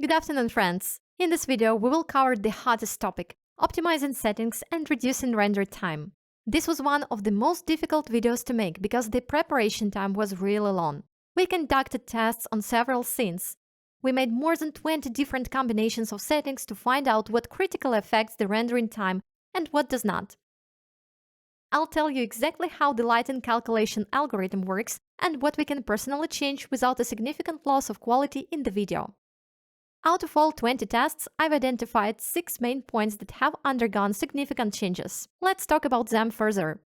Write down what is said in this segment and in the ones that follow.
Good afternoon, friends! In this video, we will cover the hottest topic, optimizing settings and reducing render time. This was one of the most difficult videos to make because the preparation time was really long. We conducted tests on several scenes. We made more than 20 different combinations of settings to find out what critically affects the rendering time and what does not. I'll tell you exactly how the lighting calculation algorithm works and what we can personally change without a significant loss of quality in the video. Out of all 20 tests, I've identified 6 main points that have undergone significant changes. Let's talk about them further.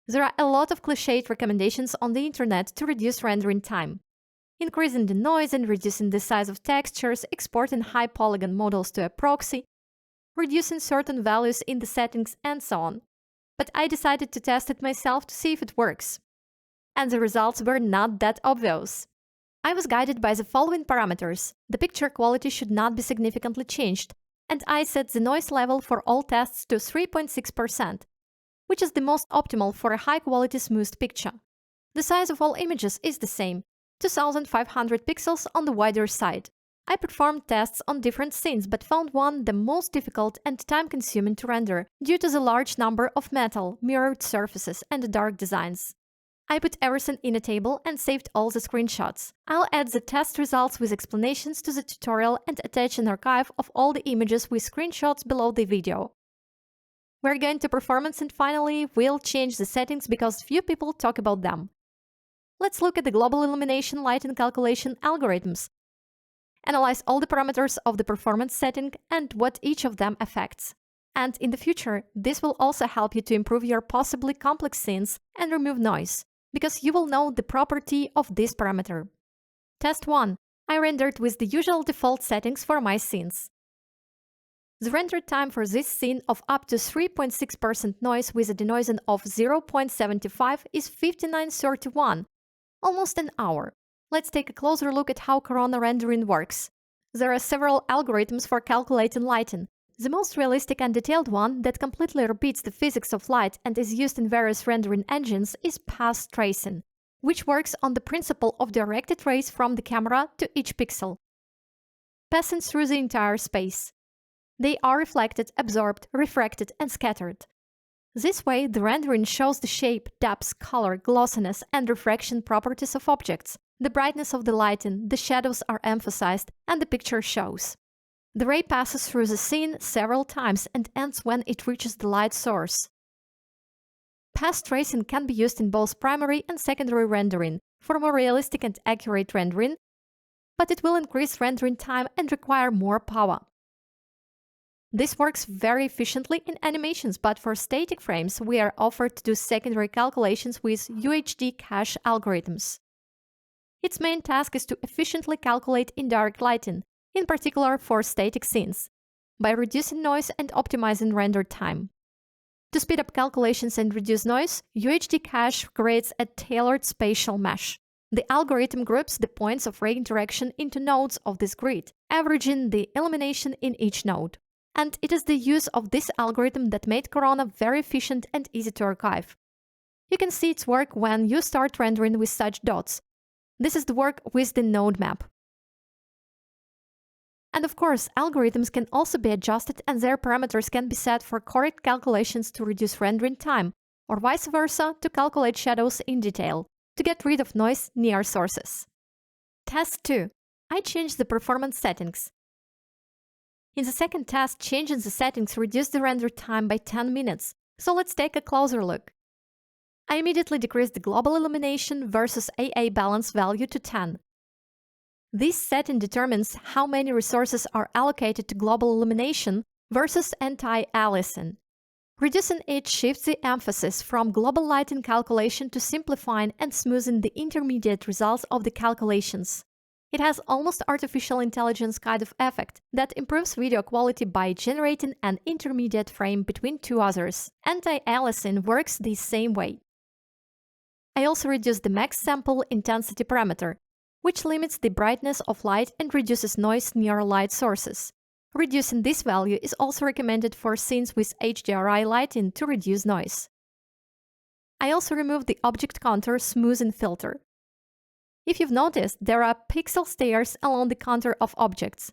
There are a lot of cliched recommendations on the internet to reduce rendering time. Increasing the noise and reducing the size of textures, exporting high polygon models to a proxy, reducing certain values in the settings, and so on. But I decided to test it myself to see if it works. And the results were not that obvious. I was guided by the following parameters. The picture quality should not be significantly changed, and I set the noise level for all tests to 3.6%, which is the most optimal for a high-quality smooth picture. The size of all images is the same, 2500 pixels on the wider side. I performed tests on different scenes but found one the most difficult and time-consuming to render due to the large number of metal, mirrored surfaces and dark designs. I put everything in a table and saved all the screenshots. I'll add the test results with explanations to the tutorial and attach an archive of all the images with screenshots below the video. We're going to performance and finally we'll change the settings because few people talk about them. Let's look at the global illumination lighting calculation algorithms. Analyze all the parameters of the performance setting and what each of them affects. And in the future, this will also help you to improve your possibly complex scenes and remove noise, because you will know the property of this parameter. Test 1. I rendered with the usual default settings for my scenes. The render time for this scene of up to 3.6% noise with a denoising of 0.75 is 59:31, almost an hour. Let's take a closer look at how Corona rendering works. There are several algorithms for calculating lighting. The most realistic and detailed one that completely repeats the physics of light and is used in various rendering engines is path tracing, which works on the principle of directed rays from the camera to each pixel, passing through the entire space. They are reflected, absorbed, refracted, and scattered. This way, the rendering shows the shape, depth, color, glossiness, and refraction properties of objects. The brightness of the lighting, the shadows are emphasized, and the picture shows. The ray passes through the scene several times and ends when it reaches the light source. Path tracing can be used in both primary and secondary rendering for more realistic and accurate rendering, but it will increase rendering time and require more power. This works very efficiently in animations, but for static frames, we are offered to do secondary calculations with UHD cache algorithms. Its main task is to efficiently calculate indirect lighting, in particular for static scenes, by reducing noise and optimizing render time. To speed up calculations and reduce noise, UHD cache creates a tailored spatial mesh. The algorithm groups the points of ray interaction into nodes of this grid, averaging the illumination in each node. And it is the use of this algorithm that made Corona very efficient and easy to archive. You can see its work when you start rendering with such dots. This is the work with the node map. And of course, algorithms can also be adjusted and their parameters can be set for correct calculations to reduce rendering time, or vice versa to calculate shadows in detail, to get rid of noise near sources. Test 2. I changed the performance settings. In the second test, changing the settings reduced the render time by 10 minutes, so let's take a closer look. I immediately decreased the global illumination versus AA balance value to 10. This setting determines how many resources are allocated to global illumination versus anti-aliasing. Reducing it shifts the emphasis from global lighting calculation to simplifying and smoothing the intermediate results of the calculations. It has almost artificial intelligence kind of effect that improves video quality by generating an intermediate frame between two others. Anti-aliasing works the same way. I also reduced the max sample intensity parameter, which limits the brightness of light and reduces noise near light sources. Reducing this value is also recommended for scenes with HDRI lighting to reduce noise. I also removed the object contour smoothing filter. If you've noticed, there are pixel stairs along the contour of objects.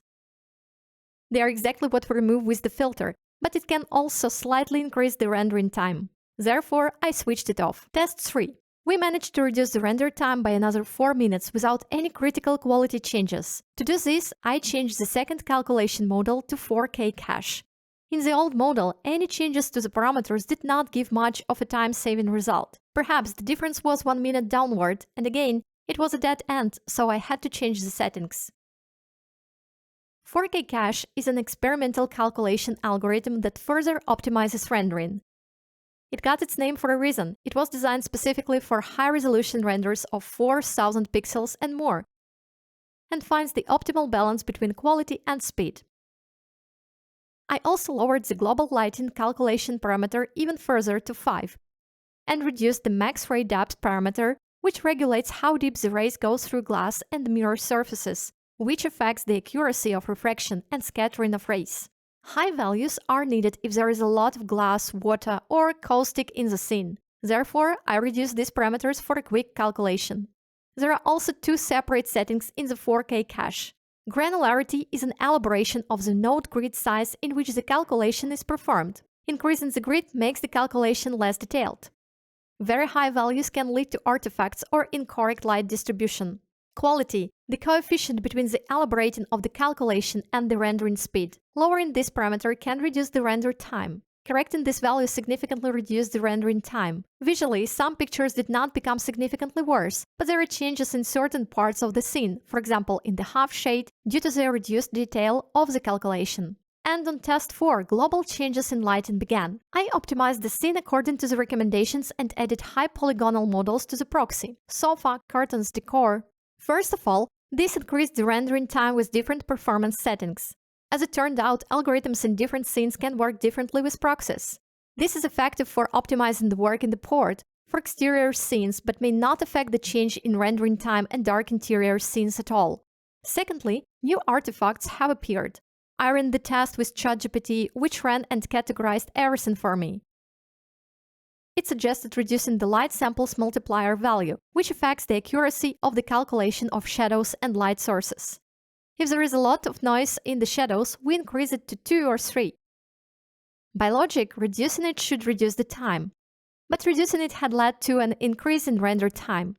They are exactly what we remove with the filter, but it can also slightly increase the rendering time. Therefore, I switched it off. Test 3. We managed to reduce the render time by another 4 minutes without any critical quality changes. To do this, I changed the second calculation model to 4K cache. In the old model, any changes to the parameters did not give much of a time-saving result. Perhaps the difference was 1 minute downward, and again, it was a dead end, so I had to change the settings. 4K cache is an experimental calculation algorithm that further optimizes rendering. It got its name for a reason. It was designed specifically for high-resolution renders of 4000 pixels and more, and finds the optimal balance between quality and speed. I also lowered the global lighting calculation parameter even further to 5, and reduced the max ray depth parameter, which regulates how deep the rays go through glass and mirror surfaces, which affects the accuracy of refraction and scattering of rays. High values are needed if there is a lot of glass, water, or caustic in the scene. Therefore, I reduced these parameters for a quick calculation. There are also two separate settings in the 4K cache. Granularity is an elaboration of the node grid size in which the calculation is performed. Increasing the grid makes the calculation less detailed. Very high values can lead to artifacts or incorrect light distribution. Quality, the coefficient between the elaborating of the calculation and the rendering speed. Lowering this parameter can reduce the render time. Correcting this value significantly reduced the rendering time. Visually, some pictures did not become significantly worse, but there are changes in certain parts of the scene, for example in the half shade, due to the reduced detail of the calculation. And on test 4, global changes in lighting began. I optimized the scene according to the recommendations and added high polygonal models to the proxy: sofa, curtains, decor. First of all, this increased the rendering time with different performance settings. As it turned out, algorithms in different scenes can work differently with proxies. This is effective for optimizing the work in the port for exterior scenes, but may not affect the change in rendering time and dark interior scenes at all. Secondly, new artifacts have appeared. I ran the test with ChatGPT, which ran and categorized everything for me. It suggested reducing the light samples multiplier value, which affects the accuracy of the calculation of shadows and light sources. If there is a lot of noise in the shadows, we increase it to 2 or 3. By logic, reducing it should reduce the time, but reducing it had led to an increase in render time.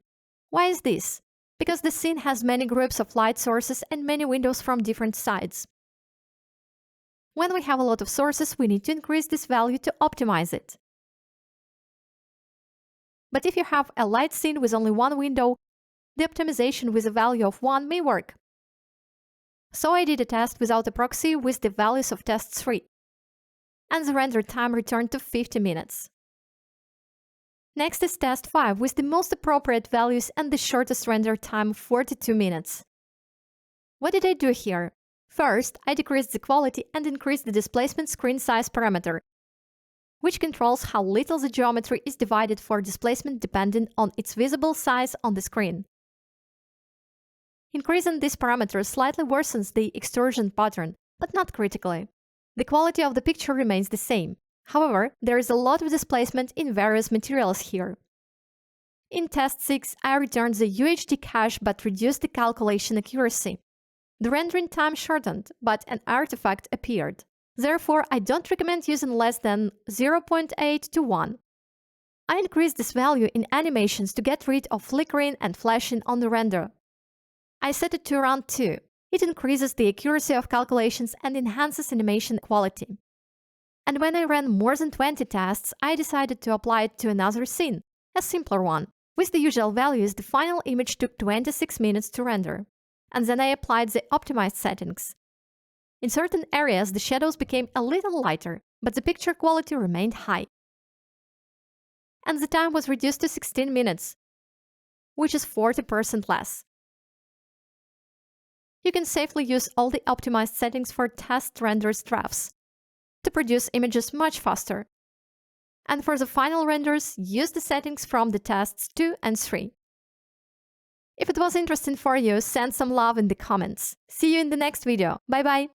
Why is this? Because the scene has many groups of light sources and many windows from different sides. When we have a lot of sources, we need to increase this value to optimize it. But if you have a light scene with only one window, the optimization with a value of 1 may work. So I did a test without a proxy with the values of test 3, and the render time returned to 50 minutes. Next is test 5 with the most appropriate values and the shortest render time, 42 minutes. What did I do here? First, I decreased the quality and increased the displacement screen size parameter, which controls how little the geometry is divided for displacement depending on its visible size on the screen. Increasing this parameter slightly worsens the extrusion pattern, but not critically. The quality of the picture remains the same. However, there is a lot of displacement in various materials here. In test 6, I returned the UHD cache but reduced the calculation accuracy. The rendering time shortened, but an artifact appeared. Therefore, I don't recommend using less than 0.8 to 1. I increased this value in animations to get rid of flickering and flashing on the render. I set it to around 2. It increases the accuracy of calculations and enhances animation quality. And when I ran more than 20 tests, I decided to apply it to another scene, a simpler one. With the usual values, the final image took 26 minutes to render. And then I applied the optimized settings. In certain areas, the shadows became a little lighter, but the picture quality remained high. And the time was reduced to 16 minutes, which is 40% less. You can safely use all the optimized settings for test renders drafts to produce images much faster. And for the final renders, use the settings from the tests 2 and 3. If it was interesting for you, send some love in the comments. See you in the next video. Bye bye!